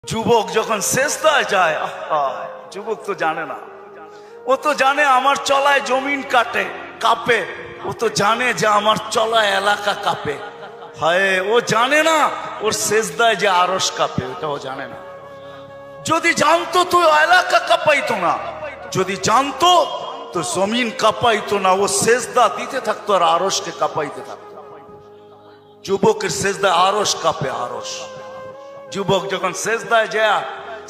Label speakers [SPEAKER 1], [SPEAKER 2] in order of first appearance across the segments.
[SPEAKER 1] যুবক যখন সেজদায় যায়, যুবক তো জানে না, ও তো জানে আমার চলায় জমিন কাঁপে, ও তো জানে যে আমার চলায় এলাকা কাঁপে। হায়, ও জানে না ওর সেজদায় যে আরশ কাঁপে, ওটা ও জানে না। যদি জানতো তো এলাকা কাঁপাইতো না, যদি জানতো তো জমিন কাঁপাইতো না, ও সেজদা দিতে থাকতো আর আরশকে কাঁপাইতে থাকতো। যুবকের সেজদায় আরশ কাঁপে, আরশ। যুবক যখন সেজদায় যায়,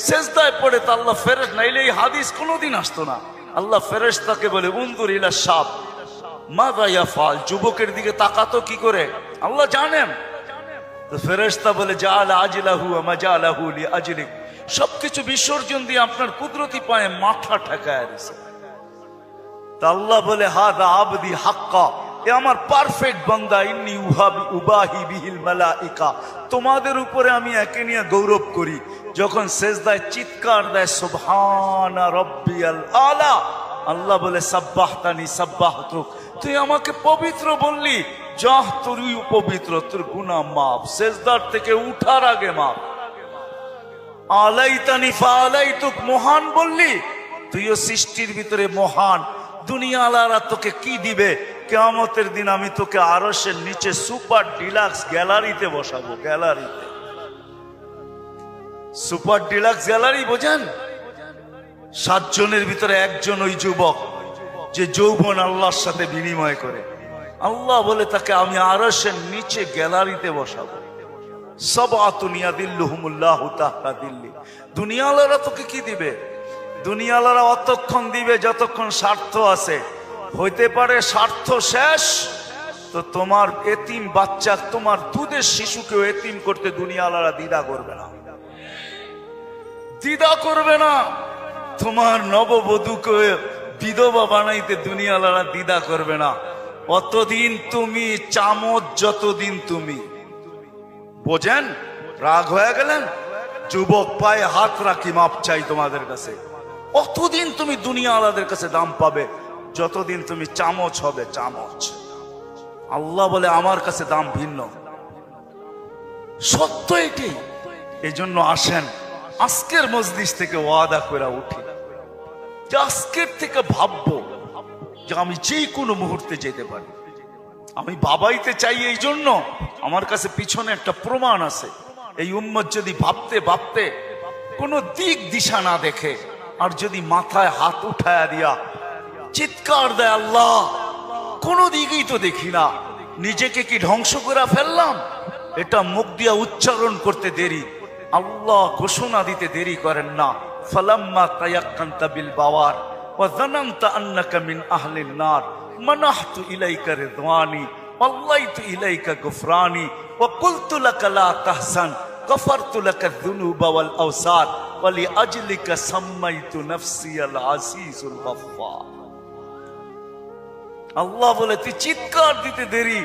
[SPEAKER 1] সেজদায় পড়ে তো আল্লাহ ফেরেশতা, নাইলে এই হাদিস কোনোদিন আসতো না। আল্লাহ ফেরেশতাকে বলে উনজুর ইলা শাব মাযা ইয়াফআল, যুবকের দিকে তাকাতো কি করে আল্লাহ জানেন। তো ফেরেশতা বলে জাআলা আজলাহু ওয়া মাজালাহু লিআজলিক, সবকিছু বিসর্জন দিয়ে আপনার কুদরতি পায়ে মাথা ঠেকায় দিয়েছে। তা আল্লাহ বলে হাদা আবদি হাক্কা, এ আমার পারফেক্ট বান্দা, ইন্নী উবাহি বিহিল মালাইকা, তোমাদের উপরে আমি একে নিয়ে গৌরব করি। যখন সেজদায় চিৎকার দেয় সুবহানা রাব্বিয়াল আলা, আল্লাহ বলে সাব্বাহতানি সাব্বাহতুক, তুই আমাকে পবিত্র বললি, যাহ তুই পবিত্র, তোর গুনাহ মাফ, সেজদার থেকে উঠার আগে মাফ। আলাইতানি ফাআলাইতুক, মহান বললি, তুইও সৃষ্টির ভিতরে মহান। দুনিয়াওয়ালারা তোকে কি দিবে? কিয়ামতের দিন আমি তোকে আরশের নিচে সুপার ডিলাক্স গ্যালারিতে বসাবো। গ্যালারিতে, সুপার ডিলাক্স গ্যালারি বোঝেন? 7 জনের ভিতরে একজন ওই যুবক যে যৌবন আল্লাহর সাথে বিনিময় করে। আল্লাহ বলে তাকে আমি আরশের নিচে গ্যালারিতে বসাবো। সাবআতুন ইয়াদিল্লুহুমুল্লাহু তাহতা দিল্লি। দুনিয়াওয়ালারা তোকে কি দিবে? দুনিয়াওয়ালারা অতক্ষণ দিবে যতক্ষণ স্বার্থ আছে। হইতে পারে স্বার্থ শেষ তো তোমার এতিম বাচ্চা, তোমার দুধের শিশুকেও এতিম করতে দুনিয়াওয়ালারা দ্বিধা করবে না, দ্বিধা করবে না। তোমার নববধূকে বিধবা বানাইতে দুনিয়াওয়ালারা দ্বিধা করবে না। অতদিন তুমি চামচ, যতদিন তুমি বোঝেন। রাগ হয়ে গেলেন? যুবক পায়ে হাত রাখি, মাপ চাই তোমাদের কাছে। অতদিন তুমি দুনিয়াওয়ালাদের কাছে দাম পাবে যতদিন তুমি চামচ হবে, চামচ। আল্লাহ বলে আমার কাছে দাম ভিন্ন, সত্য এটি। এই জন্য আসেন আজকের মজলিস থেকে ওয়াদা করে উঠি যে আজকের থেকে ভাববো যে আমি যে কোনো মুহূর্তে যেতে পারি। আমি বাবাইতে চাই, এই জন্য আমার কাছে পিছনে একটা প্রমাণ আছে। এই উম্মত যদি ভাবতে ভাবতে কোনো দিক দিশা না দেখে আর যদি মাথায় হাত উঠায়া দিয়া চিৎকার দেয় আল্লাহ, কোনো দিকেই তো দেখি না, নিজেকে কি ধ্বংস করে ফেললাম? এটা মুখ দিয়া উচ্চারণ করতে দেরি, আল্লাহ ঘোষণা দিতে দেরি করেন না। ফালাম্মা তায়াক্কানতা বিল বাওয়ার ওয়া যানানতা আন্নাকা মিন আহলিন নার মানাহতু ইলাইকা রিদওয়ানি ওয়াল্লাইতু ইলাইকা গুফরানি ওয়া কুলতু লাকা লা তাহসান গফারতু লাকা যুনুবা ওয়াল আওসার ওয়া লিআজলিকা সাম্মাইতু নাফসি আল আজিজুল গফফার। আল্লাহ বলে তুই চিৎকার দিতে দেরি,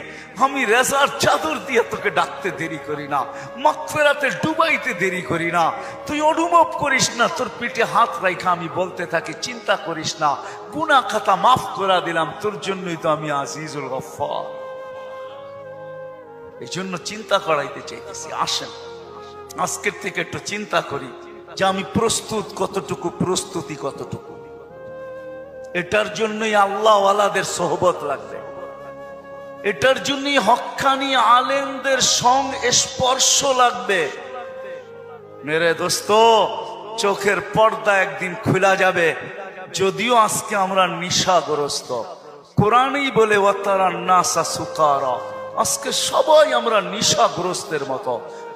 [SPEAKER 1] আমি রেজার চাদর দিয়ে তোকে ডাকতে দেরি করি না, মাগফিরাতে ডুবাইতে দেরি করি না। তুই অনুভব করিস না, তোর পিঠে হাত রাখা আমি বলতে থাকি চিন্তা করিস না, গুনাহ খাতা মাফ করে দিলাম, তোর জন্যই তো আমি আজিজুল গফফার। এই জন্য চিন্তা করাইতে চাইতেছি। আসেন আজকের থেকে একটু চিন্তা করি যে আমি প্রস্তুত কতটুকু, প্রস্তুতি কতটুকু। এটার জন্যই আল্লাহ ওয়ালাদের সোহবত লাগবে, এটার জন্যই হক্কানি আলেমদের সঙ্গ স্পর্শ লাগবে। মেরে দোস্ত, চোখের পর্দা একদিন খুলা যাবে। যদিও আজকে আমরা নিশাগ্রস্ত, কোরআনই বলে ওয়াতারান নাসা সুকারা, আজকে সবাই আমরা নিশাগ্রস্তের মতো।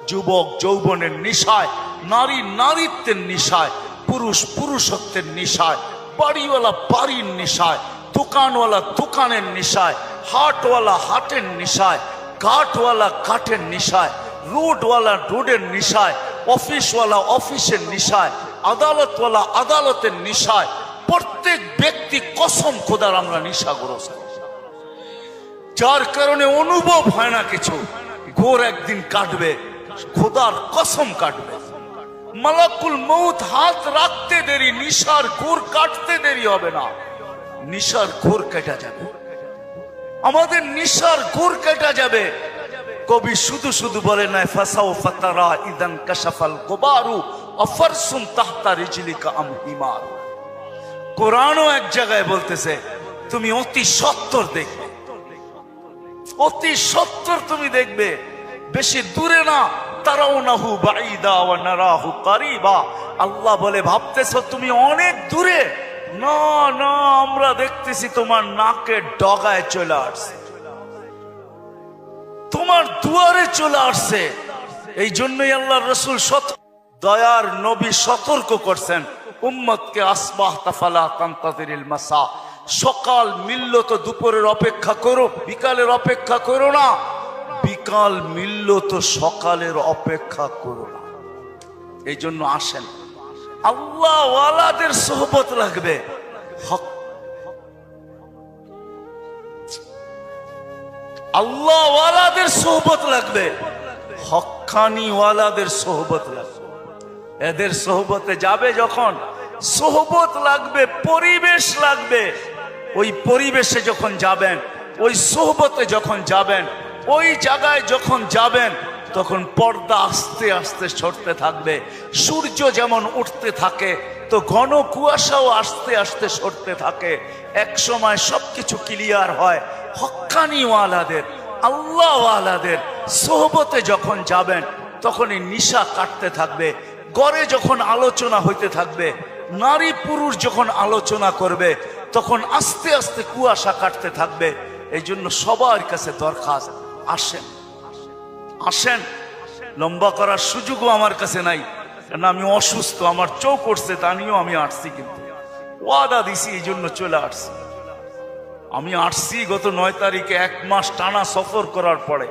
[SPEAKER 1] যুবক যৌবনের নিশায়, নারী নারীত্বের নিশায়, পুরুষ পুরুষত্বের নিশায়, বাড়িওয়ালা বাড়ির নিশায়, দোকানওয়ালা দোকানের নিশায়, হাটওয়ালা হাটের নিশায়, ঘাটওয়ালা ঘাটের নিশায়, রোডওয়ালা রোডের নিশায়, অফিসওয়ালা অফিসের নিশায়, আদালতওয়ালা আদালতের নিশায়। প্রত্যেক ব্যক্তি কসম খোদার আমরা নিশাগ্রস্ত, যার কারণে অনুভব হয় না কিছু। ঘোর একদিন কাটবে, খোদার কসম কাটবে। মালাকুল মউত হাত রাখতে দেরি, নিশার ঘোর কাটতে দেরি হবে না, নিশার ঘোর কেটে যাবে, আমাদের নিশার ঘোর কেটে যাবে। কবি শুধু শুধু বলে নাই ফাসাও ফাতারা ইদান কাশাফাল গুবারু আফারসুম তাহতা রিজলিকা আম হিমার। কোরআনও এক জায়গায় বলতেছে তুমি অতি সত্বর দেখবে, অতি সত্বর তুমি দেখবে, বেশি দূরে না। তারাউনাহু বাঈদা ওয়া নারাহু কারীবা। আল্লাহ বলে ভাবতেছো তুমি অনেক দূরে, না না, আমরা দেখতেছি তোমার নাকের ডগায় চলে আসছে, তোমার দুয়ারে চলে আসছে। এই জন্যই আল্লাহর রাসূল দয়ার নবী সতর্ক করছেন উম্মতকে, আসবাহতা ফালা তানতাযিরিল মাসা। সকাল মিলল তো দুপুরের অপেক্ষা করো, বিকালের অপেক্ষা করো না। বিকাল মিলল তো সকালের অপেক্ষা করো না। এই জন্য আসেন, আল্লাহ ওয়ালাদের সোহবত লাগবে, আল্লাহ ওয়ালাদের সোহবত লাগবে, হক্কানি ওয়ালাদের সোহবত লাগবে। এদের সোহবতে যাবে যখন, সোহবত লাগবে, পরিবেশ লাগবে। ওই পরিবেশে যখন যাবেন, ওই সোহবতে যখন যাবেন, ওই জায়গায় যখন যাবেন, তখন পর্দা আস্তে আস্তে সরতে থাকবে। সূর্য যেমন উঠতে থাকে তো ঘন কুয়াশাও আস্তে আস্তে সরতে থাকে। এক সময় সবকিছু ক্লিয়ার হয়। হক্কানি ওয়ালাদের, আল্লাহ ওয়ালাদের সোহবতে যখন যাবেন, তখন এই নিশা কাটতে থাকবে। ঘরে যখন আলোচনা হইতে থাকবে, নারী পুরুষ যখন আলোচনা করবে, তখন আস্তে আস্তে কুয়াশা কাটতে থাকবে। এই জন্য সবার কাছে দরখাস্ত, আসেন আসেন। লম্বা করার সুযোগও আমার কাছে নাই, কারণ আমি অসুস্থ, আমার চোখ করছে, তা নিয়েও আমি আসছি, কিন্তু ওয়াদা দিছি এই জন্য চলে আসছি। আমি আসছি গত 9 তারিখে, 1 মাস টানা সফর করার পরে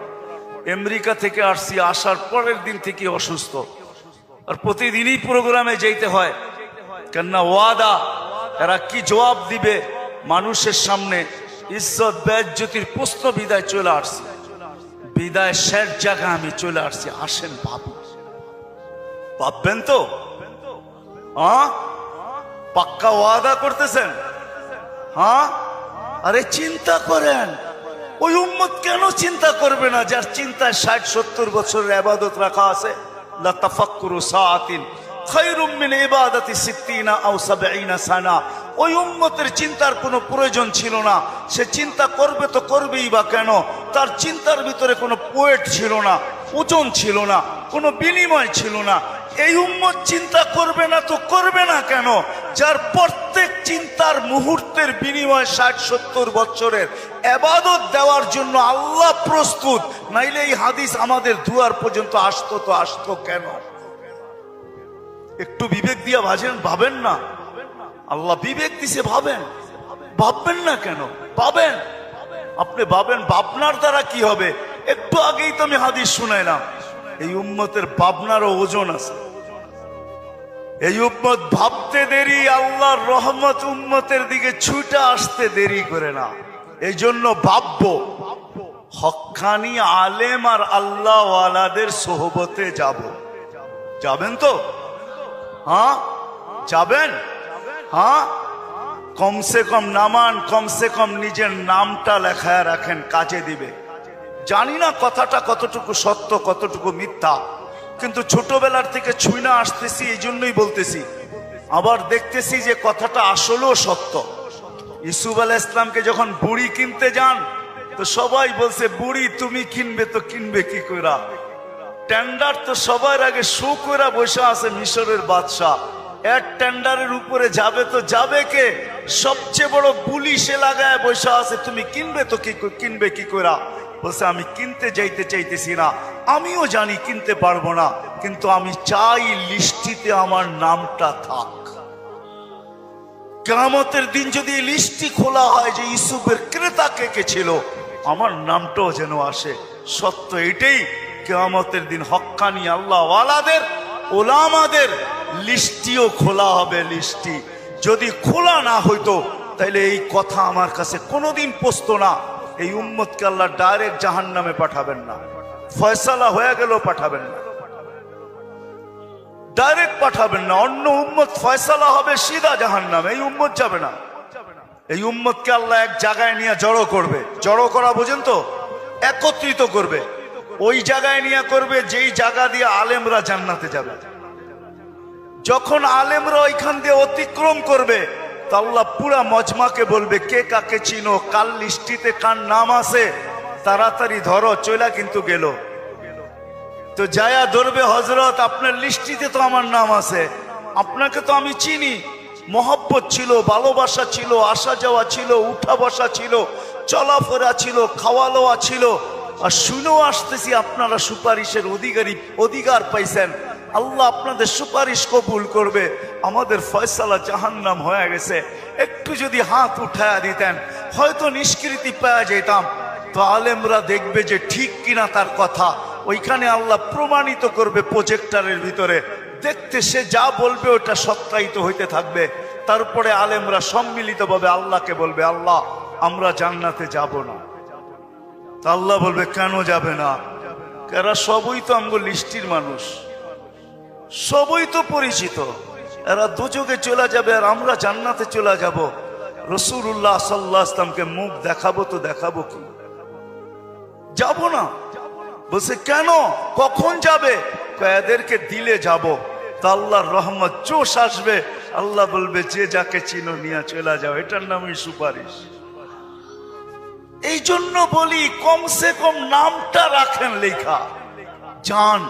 [SPEAKER 1] আমেরিকা থেকে আসছি। আসার পরের দিন থেকে অসুস্থ, আর প্রতিদিনই প্রোগ্রামে যেতে হয়, কেননা ওয়াদা। এরা কি জবাব দিবে মানুষের সামনে? ইজ্জত বেজ্জতির প্রশ্ন। বিদায় চলে আসছি, বিদায় শেষ জায়গা আমি চলে আসছি। আসেন ভাবি, ভাববেন তো? পাক্কা ওয়াদা করতেছেন? হ্যাঁ, আরে চিন্তা করেন। ওই উম্মত কেন চিন্তা করবে না যার চিন্তায় 60-70 বছরের ইবাদত রাখা আছে? লা তাফাক্কুরু সাআতিন খায়রুম মিন ইবাদাতি 60 আও 70 সানা। ওই উম্মতের চিন্তার কোনো প্রয়োজন ছিল না। সে চিন্তা করবে তো করবেই বা কেন? তার চিন্তার ভিতরে কোনো পোয়েট ছিল না, ওজন ছিল না, কোনো বিনিময় ছিল না। এই উম্মত চিন্তা করবে না তো করবে না কেন? যার প্রত্যেক চিন্তার মুহূর্তের বিনিময় 60-70 বছরের ইবাদত দেওয়ার জন্য আল্লাহ প্রস্তুত। নাইলে এই হাদিস আমাদের দুয়ার পর্যন্ত আসতো তো আসতো কেন? একটু বিবেক দিয়া ভাবেন না? আল্লাহ বিবেক দিছে, ভাবেন। ভাববেন না কেন? ভাবেন, আপনি ভাবেন। ভাবনার দ্বারা কি হবে? একটু আগেই তো আমি হাদিস শুনাইলাম, এই উম্মতের ভাবনারও ওজন আছে। এই উম্মত ভাবতে দেরি, আল্লাহর রহমত উম্মতের দিকে ছুটে আসতে দেরি করে না। এই জন্য ভাববো, হক্কানি আলেম আর আল্লাহ ওয়ালাদের সোহবতে যাব। যাবেন তো? হ্যাঁ যাবেন? হ্যাঁ, কমসে কম নামান, কমসে কম নিজের নামটা লেখায় রাখেন, কাজে দিবে। জানি না কথাটা কতটুকু সত্য কতটুকু মিথ্যা, কিন্তু ছোটবেলার থেকে ছুঁইনা আসতেছি, এই জন্যই বলতেছি। আবার দেখতেছি যে কথাটা আসলেও সত্য। ইউসুফ আলাইহিস সালামকে যখন বুড়ি কিনতে যান, তো সবাই বলছে বুড়ি তুমি কিনবে তো কিনবে কি কইরা? টেন্ডার তো সবার আগে শো কইরা বসে আছে মিশরের বাদশাহ। এর টেন্ডারের উপরে যাবে তো যাবে কে? সবচেয়ে বড় পুলিশে লাগায় বসে আছে, তুমি কিনবে তো কিনবে কি কইরা? বলছে আমি কিনতে যাইতে চাইতেছি না, আমিও জানি কিনতে পারবো না, কিন্তু আমি চাই লিস্টিতে আমার নামটা থাক। কিয়ামতের দিন যদি লিস্টি খোলা হয় যে ইউসুফের ক্রেতা কে কে ছিল, আমার নামটাও যেন আসে। সত্য এটাই, কিয়ামতের দিন হক্কানি আল্লাহ ওয়ালাদের, ওলামাদের লিস্টিও খোলা হবে। লিস্টি যদি খোলা না হইতো তাইলে এই কথা আমার কাছে কোনোদিন পৌঁছতো না। এই উম্মতকে আল্লাহ ডাইরেক্ট জাহান্নামে পাঠাবেন না, ফয়সালা হয়ে গেল পাঠাবেন না, ডাইরেক্ট পাঠাবেন না। অন্য উম্মত ফয়সালা হবে সিধা জাহান্নামে, এই উম্মত যাবে না। এই উম্মতকে আল্লাহ এক জায়গায় নিয়ে জড়ো করবে। জড়ো করা বোঝেন তো? একত্রিত করবে, ওই জায়গায় নিয়ে করবে যেই জায়গা দিয়ে আলেমরা জান্নাতে যাবে। যখন আলেমরা ওইখান দিয়ে অতিক্রম করবে তো আল্লাহ পুরা মজমাকে বলবে, কে কাকে চিনো, কাল লিস্টিতে কার নাম আছে, তাড়াতাড়ি ধরো, চলা কিন্তু গেল। তো যায়া ধরবে, হযরত আপনার লিস্টিতে তো আমার নাম আছে, আপনাকে তো আমি চিনি, মহব্বত ছিল, ভালোবাসা ছিল, আসা যাওয়া ছিল, উঠা বসা ছিল, চলাফেরা ছিল, খাওয়া লওয়া ছিল, আর শুনেও আসতেছি আপনারা সুপারিশের অধিকার পাইছেন, আল্লাহ আপনাদের সুপারিশ কবুল করবে, আমাদের ফয়সালা জাহান্নাম হয়ে গেছে, একটু যদি হাত উঠায়া দিতেন হয়তো নিষ্কৃতি পাওয়া যেতাম। তো আলেমরা দেখবে যে ঠিক কিনা তার কথা, ওইখানে আল্লাহ প্রমাণিত করবে প্রজেক্টরের ভিতরে, দেখতে সে যা বলবে ওটা সত্যায়িত হইতে থাকবে। তারপরে আলেমরা সম্মিলিতভাবে আল্লাহকে বলবে, আল্লাহ আমরা জান্নাতে যাব না। তা আল্লাহ বলবে, কেন যাবে না? এরা সবই তো আমগো লিস্টির মানুষ, সবই তো পরিচিত, এরা দুযোগে চলে যাবে আর আমরা জান্নাতে চলে যাব। রাসূলুল্লাহ সাল্লাল্লাহু আলাইহি ওয়াসাল্লামকে মুখ দেখাবো তো দেখাবো কি? যাব না। বলছে কেন, কখন যাবে? এদেরকে দিলে যাব। তা আল্লাহর রহমত জোশ আসবে, আল্লাহ বলবে যে যাকে চিনো নিয়ে চলে যাও, এটার নামই সুপারিশ। এই জন্য বলি কমসে কম নামটা রাখেন লেখা, যান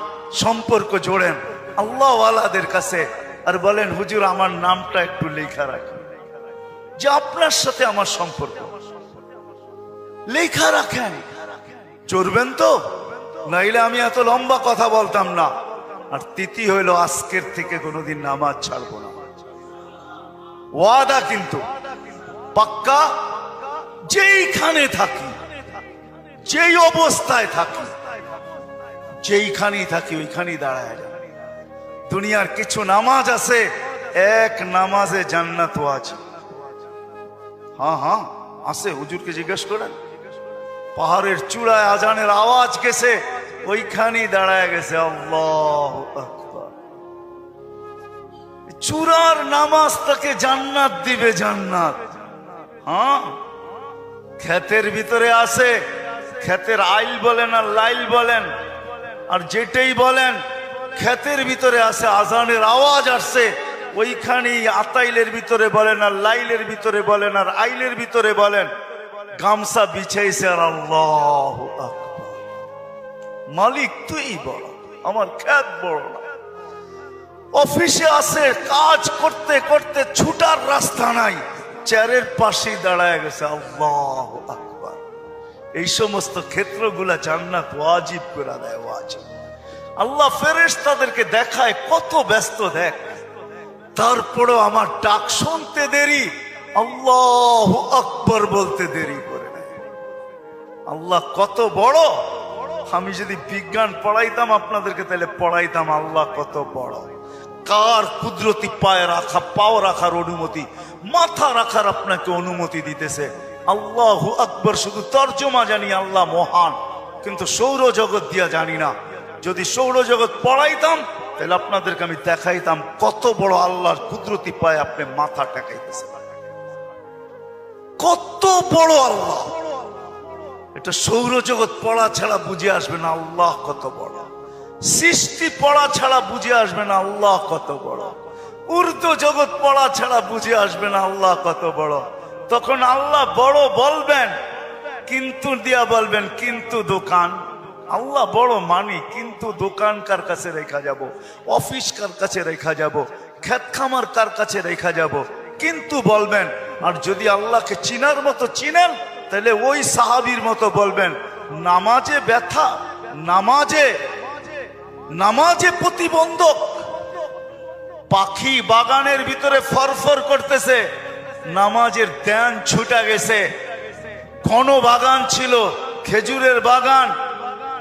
[SPEAKER 1] সম্পর্ক জোড়েন আল্লাহ ওয়ালাদের কাছে, আর বলেন হুজুর আমার নামটা একটু লেখা রাখেন, যে আপনার সাথে আমার সম্পর্ক লেখা রাখেন। চড়বেন তো, নাইলে আমি এত লম্বা কথা বলতাম না। আর তিথি হইল আজকের থেকে কোনোদিন নামাজ ছাড়বো না, ওয়াদা কিন্তু পাক্কা। যেইখানে থাকি, যেই অবস্থায় থাকি, যেইখানেই থাকি ওইখানেই দাঁড়ায় যাবে। দুনিয়ার কিছু নামাজ আছে, এক নামাজে জান্নাত আছে। হ্যাঁ হ্যাঁ আছে, হুজুরকে জিজ্ঞেস করেন। পাহাড়ের চূড়ায় আজানের আওয়াজ গেছে, ওইখানেই দাঁড়ায় গেছে আল্লাহু আকবার। চূড়ার নামাজ তাকে জান্নাত দিবে, জান্নাত। হ্যাঁ, ক্ষেতের ভিতরে আছে, ক্ষেতের আইল বলেন আর লাইল বলেন আর যেটাই বলেন, ক্ষেতের ভিতরে আছে, আজানের আওয়াজ আসছে, ওইখানেই আতাইলের ভিতরে বলেন আর লাইলের ভিতরে বলেন আর আইলের ভিতরে বলেন, গামছা বিছাইছে আর আল্লাহু আকবার। মালিক তুই বড়, আমার ক্ষেত বড় না। অফিসে আছে, কাজ করতে করতে ছুটার রাস্তা নাই, চেয়ারের পাশেই দাঁড়ায় গেছে আল্লাহু আকবার। এই সমস্ত ক্ষেত্রগুলা জান্নাত ওয়াজিব করে দেয়, ওয়াজিব। আল্লাহ ফেরেশতাদেরকে দেখায় কত ব্যস্ত, দেখ, তারপরও আমার ডাক শুনতে দেরি, আল্লাহু আকবার বলতে দেরি করে নেয়। আল্লাহ কত বড়। আমি যদি বিজ্ঞান পড়াইতাম আপনাদেরকে, তাহলে পড়াইতাম আল্লাহ কত বড়। কার কুদরতি পায়ে রাখা, পাও রাখার অনুমতি, মাথা রাখার আপনাকে অনুমতি দিতেছে। আল্লাহু আকবার শুধু তর্জমা জানি, আল্লাহ মহান, কিন্তু সৌরজগৎ দিয়া জানি না। যদি সৌরজগৎ পড়াইতাম তাহলে আপনাদেরকে আমি দেখাইতাম কত বড় আল্লাহর কুদরতি পায়ে আপনি মাথা টেকাইতেছে, কত বড় আল্লাহ। এটা সৌরজগৎ পড়া ছাড়া বুঝে আসবে না আল্লাহ কত বড়। সৃষ্টি পড়া ছাড়া বুঝে আসবে না আল্লাহ কত বড়। উর্দু জগৎ পড়া ছাড়া বুঝে আসবে না আল্লাহ কত বড়। তখন আল্লাহ বড় বলবেন, কিন্তু দিয়া বলবেন, কিন্তু দোকান। আল্লাহ বড় মানি, কিন্তু দোকান কার কাছে রেখা যাব, অফিস কার কাছে রেখা যাব, ক্ষেত খামার কার কাছে রেখা যাব, কিন্তু বলবেন। আর যদি আল্লাহকে চিনার মতো চিনেন, তাহলে ওই সাহাবীর মতো বলবেন, নামাজে ব্যথা, নামাজে প্রতিবন্ধক। পাখি বাগানের ভিতরে ফরফর করতেছে, নামাজের ধ্যান ছুটা গেছে। ঘন বাগান ছিল, খেজুরের বাগান,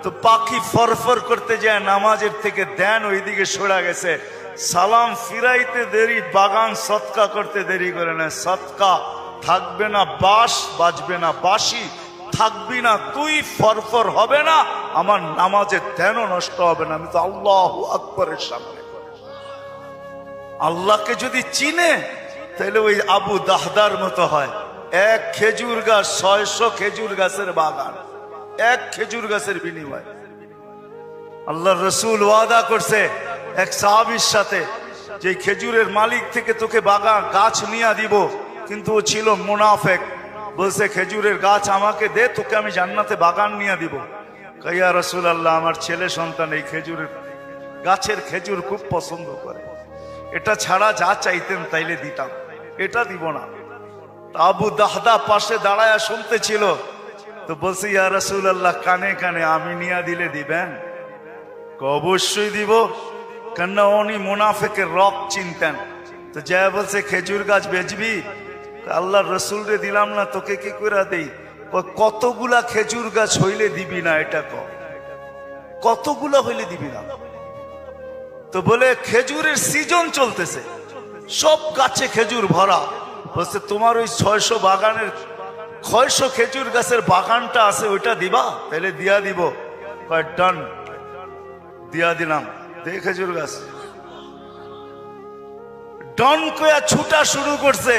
[SPEAKER 1] তো পাখি ফরফর করতে যায়, নামাজের থেকে ধ্যান ওইদিকে সরা গেছে। সালাম ফিরাইতে দেরি, বাগান সৎকা করতে দেরি করে না। সৎকা থাকবে না বাস, বাজবে না বাঁশি, থাকবি না তুই, ফরফর হবে না, আমার নামাজের ধ্যানও নষ্ট হবে না। আমি তো আল্লাহু আকবরের সামনে। আল্লাহকে যদি চিনে তাহলে ওই আবু দাহদার মতো হয়। এক খেজুর গাছ, 600 খেজুর গাছের বাগান, এক খেজুর গাছের বিনিময়। আল্লাহর রাসূল ওয়াদা করছে এক সাহাবীর সাথে, যে খেজুরের মালিক থেকে তোকে বাগান গাছ নিয়ে দিব, কিন্তু ও ছিল মুনাফেক। বলছে খেজুরের গাছ আমাকে দে, তোকে আমি জান্নাতে বাগান নিয়ে দিব। ইয়া রাসূলুল্লাহ, আমার ছেলে সন্তান এই খেজুরের গাছের খেজুর খুব পছন্দ করে, এটা ছাড়া যা চাইতেন তাইলে দিতাম, এটা দিব না। আবু দাহদা পাশে দাঁড়ায়া শুনতেছিল, তো বলছে ইয়া রাসূলুল্লাহ, কানে কানে আমি নিয়া দিলে দিবেন? অবশ্যই দিব, কেননা উনি মুনাফিকের রব চিনতেন। তো যা বলছে খেজুর গাছ বেচবি? আল্লাহর রসুল রে দিলাম না, তোকে কি করে দেই? কতগুলা খেজুর গাছ হইলে দিবি না, এটা কতগুলা হইলে দিবি না? তো বলে খেজুরের সিজন চলতেছে, সব গাছে খেজুর ভরা। বলছে তোমার ওই 600 বাগানের 600 খেজুর গাছের বাগানটা আছে, ওইটা দিবা? তাহলে দিয়া দিব। ডান, দিয়া দিলাম। দে খেজুর গাছ। ডন কয়া ছুটা শুরু করছে,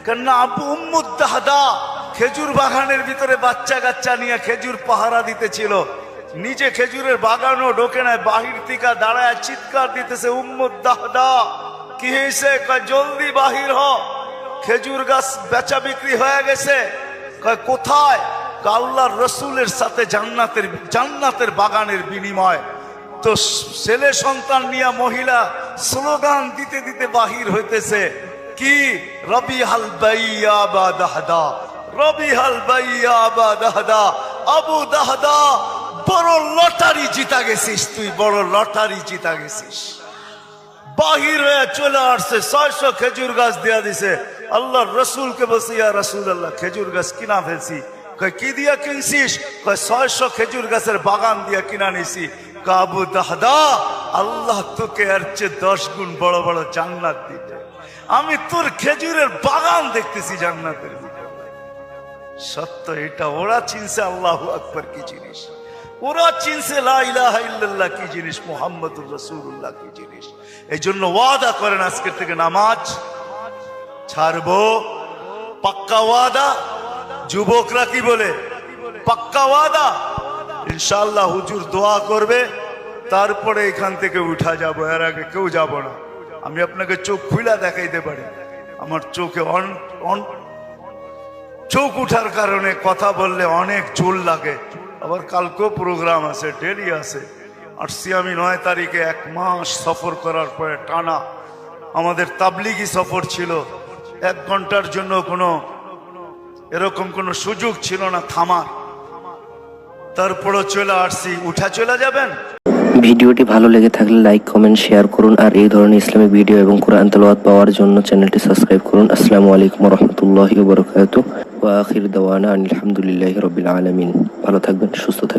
[SPEAKER 1] কেননা আবু উম্মুদ দাহদা খেজুর বাগানের ভিতরে বাচ্চা কাচ্চা নিয়ে খেজুর পাহারা দিতেছিল, নিজে খেজুরের বাগানও ঢোকে নাই, বাহির থেকে দাঁড়ায় চিৎকার দিতেছে, উম্মুদ দাহদা কি হয়েছে? কয় জলদি বাহির হ, খেজুর গাছ বেচা বিক্রি হয়ে গেছে। কয় কোথায়? আল্লাহর রসুলের সাথে জান্নাতের বাগানের বিনিময়। তো ছেলে সন্তান নিয়ে মহিলা স্লোগান দিতে দিতে বাহির হইতেছে, কি? রবিহাল বাইয়া বা দাহদা, রবিহাল বাইয়া বা দাহদা। আবু দাহদা, বড় লটারি জিতা গেছিস তুই, বড় লটারি জিতা গেছিস। বাহির হয়ে চলে আসছে, 600 খেজুর গাছ দেয়া দিছে। আল্লাহর রসুলকে বলছে, ইয়া রাসূলুল্লাহ, খেজুর গাছ কিনা ফেলছি। কয় কি দিয়া কিনছিস? কয় 600 খেজুর গাছের বাগান দিয়া কিনা নিছি। আবু দাহদা, আল্লাহ তোকে এর চেয়ে 10 গুণ বড় বড় জান্নাত দিবে। আমি তোর খেজুরের বাগান দেখতেছি জান্নাতের ভিতরে। সত্য এটা। ওরা চিনছে আল্লাহু আকবার কি জিনিস, ওরা চিনছে লা ইলাহা ইল্লাল্লাহ কি জিনিস, মুহাম্মদুর রাসূলুল্লাহ কি জিনিস। এই জন্য ওয়াদা করেন আজকের থেকে নামাজ ছাড়বো, পাক্কা ওয়াদা। যুবকরা কি বলে? পাক্কা ওয়াদা। ইনশাআল্লাহ হুজুর দোয়া করবে, তারপরে এখান থেকে উঠা যাব, এর আগে কেউ যাব না। আমি আপনাকে চোখ খুলা দেখাইতে পারি, আমার চোখে চোখ উঠার কারণে কথা বললে অনেক জোর লাগে। আবার কালকেও প্রোগ্রাম আছে, ডেলি আছে। আসছি আমি 9 তারিখে, 1 মাস সফর করার পরে টানা আমাদের তাবলিগি সফর ছিল। 1 ঘন্টার জন্য এরকম কোনো সুযোগ ছিল না থামার, তারপরও চলে আসছি। উঠা চলে যাবেন।
[SPEAKER 2] ভিডিওটি ভালো লেগে থাকলে লাইক, কমেন্ট, শেয়ার করুন। আর এই ধরনের ইসলামিক ভিডিও এবং কোরআন তেলাওয়াত পাওয়ার জন্য চ্যানেলটি সাবস্ক্রাইব করুন। আসসালামু আলাইকুম ওয়া রাহমাতুল্লাহি ওয়া বারাকাতুহু। ওয়া আখির দাওয়ানা আলহামদুলিল্লাহি রাব্বিল আলামিন। ভালো থাকবেন, সুস্থ থাকবেন।